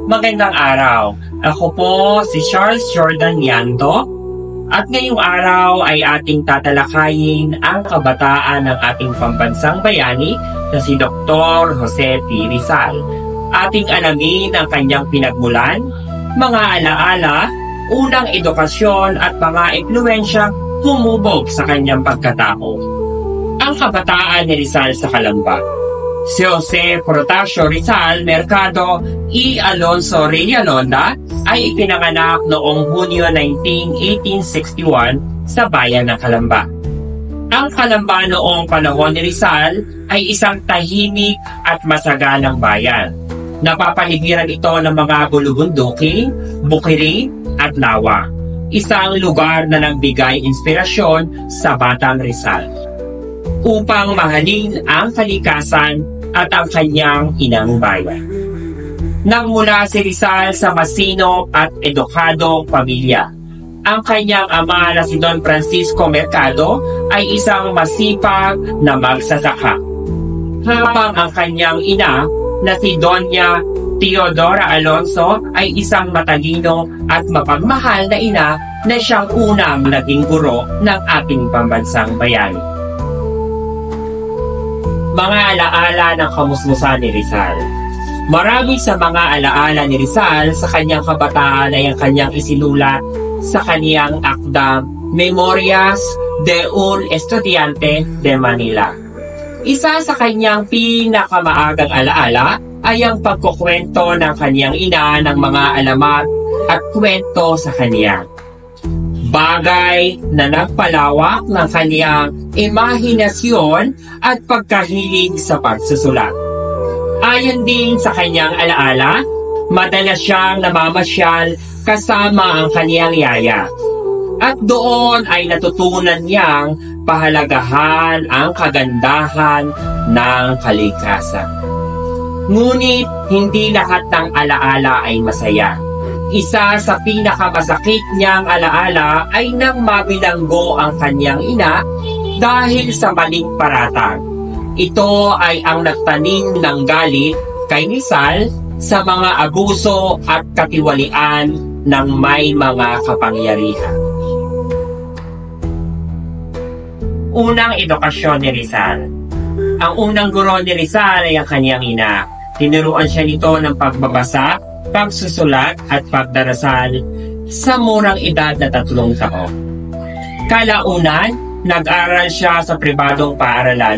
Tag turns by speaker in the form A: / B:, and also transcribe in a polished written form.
A: Magandang araw. Ako po si Charles Jordan Yanto at ngayong araw ay ating tatalakayin ang kabataan ng ating pambansang bayani na si Dr. Jose P. Rizal. Ating alamin ang kanyang pinagmulan, mga alaala, unang edukasyon at mga impluwensyang humubog sa kanyang pagkatao. Ang kabataan ni Rizal sa Calamba. Si Jose Protasio Rizal Mercado E. Alonso Reyalonda ay ipinanganak noong Hunyo 19, 1861 sa bayan ng Calamba. Ang Calamba noong panahon ni Rizal ay isang tahimik at masaganang bayan. Napapaligiran ito ng mga bulubunduki, bukiri at lawa. Isang lugar na nagbigay inspirasyon sa batang Rizal upang mahalin ang kalikasan at ang kanyang inang bayan. Nagmula si Rizal sa masinop at edukadong pamilya. Ang kanyang ama na si Don Francisco Mercado ay isang masipag na magsasaka, habang ang kanyang ina na si Doña Teodora Alonso ay isang matalino at mapagmahal na ina na siyang unang naging guro ng ating pambansang bayani. Mga alaala ng kamusmusan ni Rizal. Marami sa mga alaala ni Rizal sa kanyang kabataan ay ang kanyang isinulat sa kanyang akdang Memorias de un Estudiante de Manila. Isa sa kanyang pinakamaagang alaala ay ang pagkukwento ng kanyang ina ng mga alamat at kwento sa kanya. Bagay na nagpalawak ng kanyang imahinasyon at pagkahilig sa pagsusulat. Ayon din sa kanyang alaala, madalas siyang namamasyal kasama ang kanyang yaya. At doon ay natutunan niyang pahalagahan ang kagandahan ng kalikasan. Ngunit hindi lahat ng alaala ay masaya. Isa sa pinakamasakit niyang alaala ay nang mabilanggo ang kanyang ina dahil sa maling paratang. Ito ay ang nagtanim ng galit kay Rizal sa mga abuso at katiwalian ng may mga kapangyarihan. Unang edukasyon ni Rizal. Ang unang guro ni Rizal ay ang kanyang ina. Tinuruan siya nito ng pagbabasa, pagsusulat at pagdarasal sa murang edad na 3 taon. Kalaunan, nag-aral siya sa pribadong paaralan